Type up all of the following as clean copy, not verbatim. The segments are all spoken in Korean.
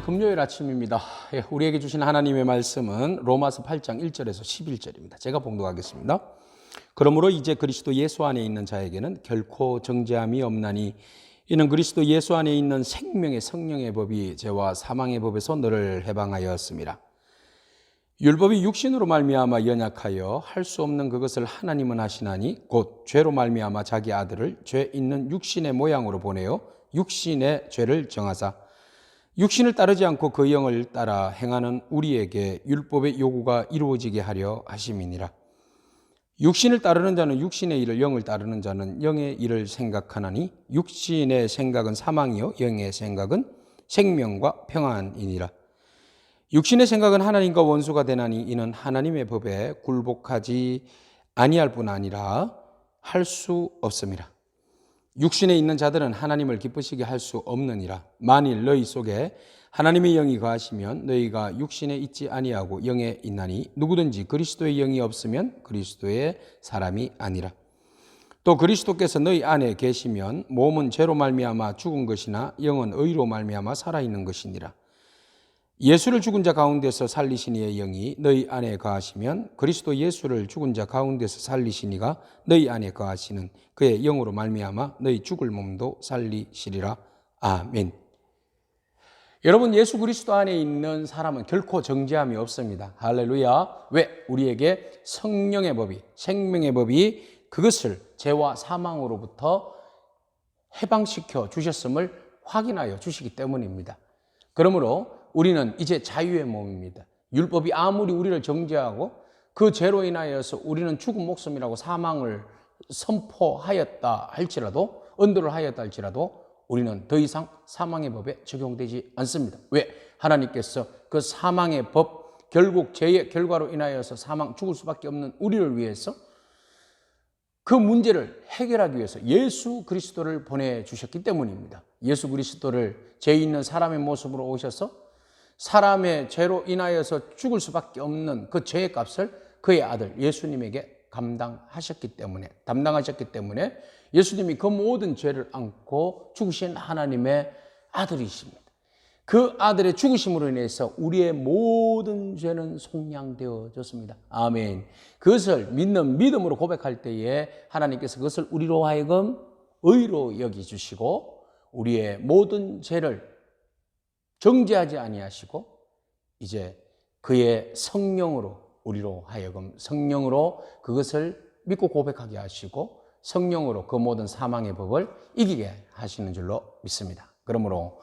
금요일 아침입니다. 우리에게 주신 하나님의 말씀은 로마서 8장 1절에서 11절입니다. 제가 봉독하겠습니다. 그러므로 이제 그리스도 예수 안에 있는 자에게는 결코 정죄함이 없나니 이는 그리스도 예수 안에 있는 생명의 성령의 법이 죄와 사망의 법에서 너를 해방하였습니다. 율법이 육신으로 말미암아 연약하여 할 수 없는 그것을 하나님은 하시나니 곧 죄로 말미암아 자기 아들을 죄 있는 육신의 모양으로 보내어 육신의 죄를 정하사 육신을 따르지 않고 그 영을 따라 행하는 우리에게 율법의 요구가 이루어지게 하려 하심이니라. 육신을 따르는 자는 육신의 일을, 영을 따르는 자는 영의 일을 생각하나니 육신의 생각은 사망이요 영의 생각은 생명과 평안이니라. 육신의 생각은 하나님과 원수가 되나니 이는 하나님의 법에 굴복하지 아니할 뿐 아니라 할 수 없음이라. 육신에 있는 자들은 하나님을 기쁘시게 할 수 없느니라. 만일 너희 속에 하나님의 영이 거하시면 너희가 육신에 있지 아니하고 영에 있나니 누구든지 그리스도의 영이 없으면 그리스도의 사람이 아니라. 또 그리스도께서 너희 안에 계시면 몸은 죄로 말미암아 죽은 것이나 영은 의로 말미암아 살아있는 것이니라. 예수를 죽은 자 가운데서 살리신 이의 영이 너희 안에 거하시면 그리스도 예수를 죽은 자 가운데서 살리신 이가 너희 안에 거하시는 그의 영으로 말미암아 너희 죽을 몸도 살리시리라. 아멘. 여러분, 예수 그리스도 안에 있는 사람은 결코 정죄함이 없습니다. 할렐루야. 왜? 우리에게 성령의 법이, 생명의 법이 그것을 죄와 사망으로부터 해방시켜 주셨음을 확인하여 주시기 때문입니다. 그러므로 우리는 이제 자유의 몸입니다. 율법이 아무리 우리를 정죄하고 그 죄로 인하여서 우리는 죽은 목숨이라고 사망을 선포하였다 할지라도, 언도를 하였다 할지라도 우리는 더 이상 사망의 법에 적용되지 않습니다. 왜? 하나님께서 그 사망의 법, 결국 죄의 결과로 인하여서 사망, 죽을 수밖에 없는 우리를 위해서 그 문제를 해결하기 위해서 예수 그리스도를 보내주셨기 때문입니다. 예수 그리스도를 죄 있는 사람의 모습으로 오셔서 사람의 죄로 인하여서 죽을 수밖에 없는 그 죄의 값을 그의 아들 예수님에게 담당하셨기 때문에 예수님이 그 모든 죄를 안고 죽으신 하나님의 아들이십니다. 그 아들의 죽으심으로 인해서 우리의 모든 죄는 속량되어졌습니다. 아멘. 그것을 믿는 믿음으로 고백할 때에 하나님께서 그것을 우리로 하여금 의로 여기주시고 우리의 모든 죄를 정죄하지 아니하시고 이제 그의 성령으로 우리로 하여금 성령으로 그것을 믿고 고백하게 하시고 성령으로 그 모든 사망의 법을 이기게 하시는 줄로 믿습니다. 그러므로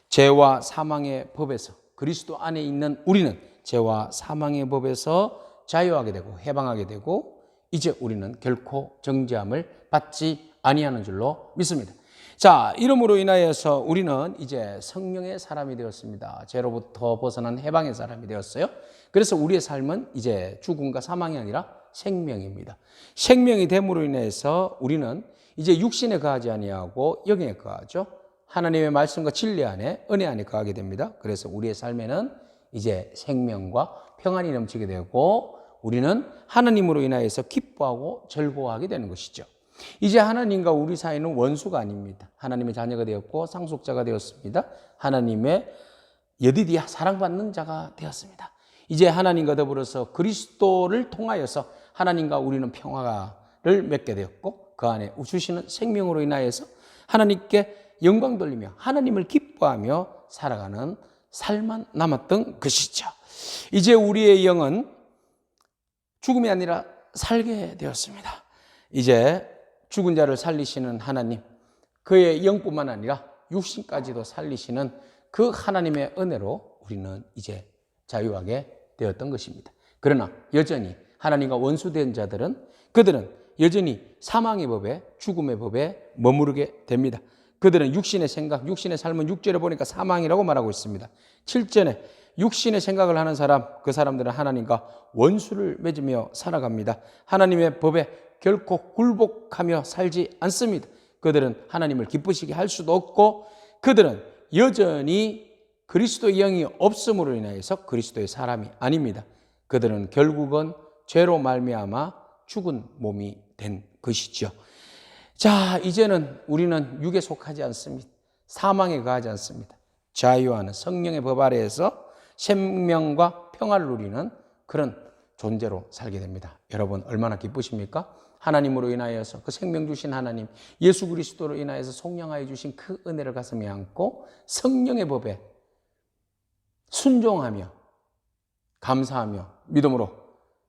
죄와 사망의 법에서 그리스도 안에 있는 우리는 죄와 사망의 법에서 자유하게 되고 해방하게 되고 이제 우리는 결코 정죄함을 받지 아니하는 줄로 믿습니다. 자, 이름으로 인하여서 우리는 이제 성령의 사람이 되었습니다. 죄로부터 벗어난 해방의 사람이 되었어요. 그래서 우리의 삶은 이제 죽음과 사망이 아니라 생명입니다. 생명이 됨으로 인해서 우리는 이제 육신에 거하지 아니하고 영에 거하죠. 하나님의 말씀과 진리 안에, 은혜 안에 거하게 됩니다. 그래서 우리의 삶에는 이제 생명과 평안이 넘치게 되고 우리는 하나님으로 인하여서 기뻐하고 즐거워하게 되는 것이죠. 이제 하나님과 우리 사이는 원수가 아닙니다. 하나님의 자녀가 되었고 상속자가 되었습니다. 하나님의 여디디아 사랑받는 자가 되었습니다. 이제 하나님과 더불어서 그리스도를 통하여서 하나님과 우리는 평화를 맺게 되었고 그 안에 주시는 생명으로 인하여서 하나님께 영광 돌리며 하나님을 기뻐하며 살아가는 삶만 남았던 것이죠. 이제 우리의 영은 죽음이 아니라 살게 되었습니다. 이제 죽은 자를 살리시는 하나님, 그의 영뿐만 아니라 육신까지도 살리시는 그 하나님의 은혜로 우리는 이제 자유하게 되었던 것입니다. 그러나 여전히 하나님과 원수된 자들은 그들은 여전히 사망의 법에, 죽음의 법에 머무르게 됩니다. 그들은 육신의 생각, 육신의 삶은 6절에 보니까 사망이라고 말하고 있습니다. 7절에 육신의 생각을 하는 사람, 그 사람들은 하나님과 원수를 맺으며 살아갑니다. 하나님의 법에 결코 굴복하며 살지 않습니다. 그들은 하나님을 기쁘시게 할 수도 없고 그들은 여전히 그리스도의 영이 없음으로 인해서 그리스도의 사람이 아닙니다. 그들은 결국은 죄로 말미암아 죽은 몸이 된 것이죠. 자, 이제는 우리는 육에 속하지 않습니다. 사망에 거하지 않습니다. 자유하는 성령의 법 아래에서 생명과 평화를 누리는 그런 존재로 살게 됩니다. 여러분 얼마나 기쁘십니까? 하나님으로 인하여서 그 생명 주신 하나님 예수 그리스도로 인하여서 속량하여 주신 그 은혜를 가슴에 안고 성령의 법에 순종하며 감사하며 믿음으로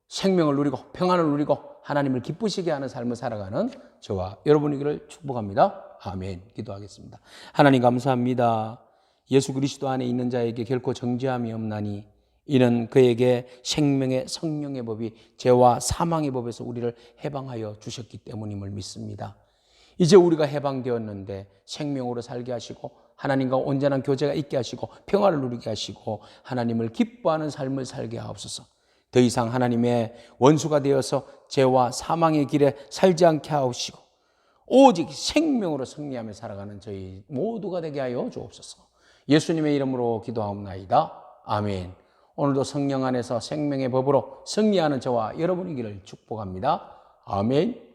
생명을 누리고 평안을 누리고 하나님을 기쁘시게 하는 삶을 살아가는 저와 여러분이기를 축복합니다. 아멘. 기도하겠습니다. 하나님 감사합니다. 예수 그리스도 안에 있는 자에게 결코 정죄함이 없나니 이는 그에게 생명의 성령의 법이 죄와 사망의 법에서 우리를 해방하여 주셨기 때문임을 믿습니다. 이제 우리가 해방되었는데 생명으로 살게 하시고 하나님과 온전한 교제가 있게 하시고 평화를 누리게 하시고 하나님을 기뻐하는 삶을 살게 하옵소서. 더 이상 하나님의 원수가 되어서 죄와 사망의 길에 살지 않게 하옵시고 오직 생명으로 승리하며 살아가는 저희 모두가 되게 하여 주옵소서. 예수님의 이름으로 기도하옵나이다. 아멘. 오늘도 성령 안에서 생명의 법으로 승리하는 저와 여러분이기를 축복합니다. 아멘.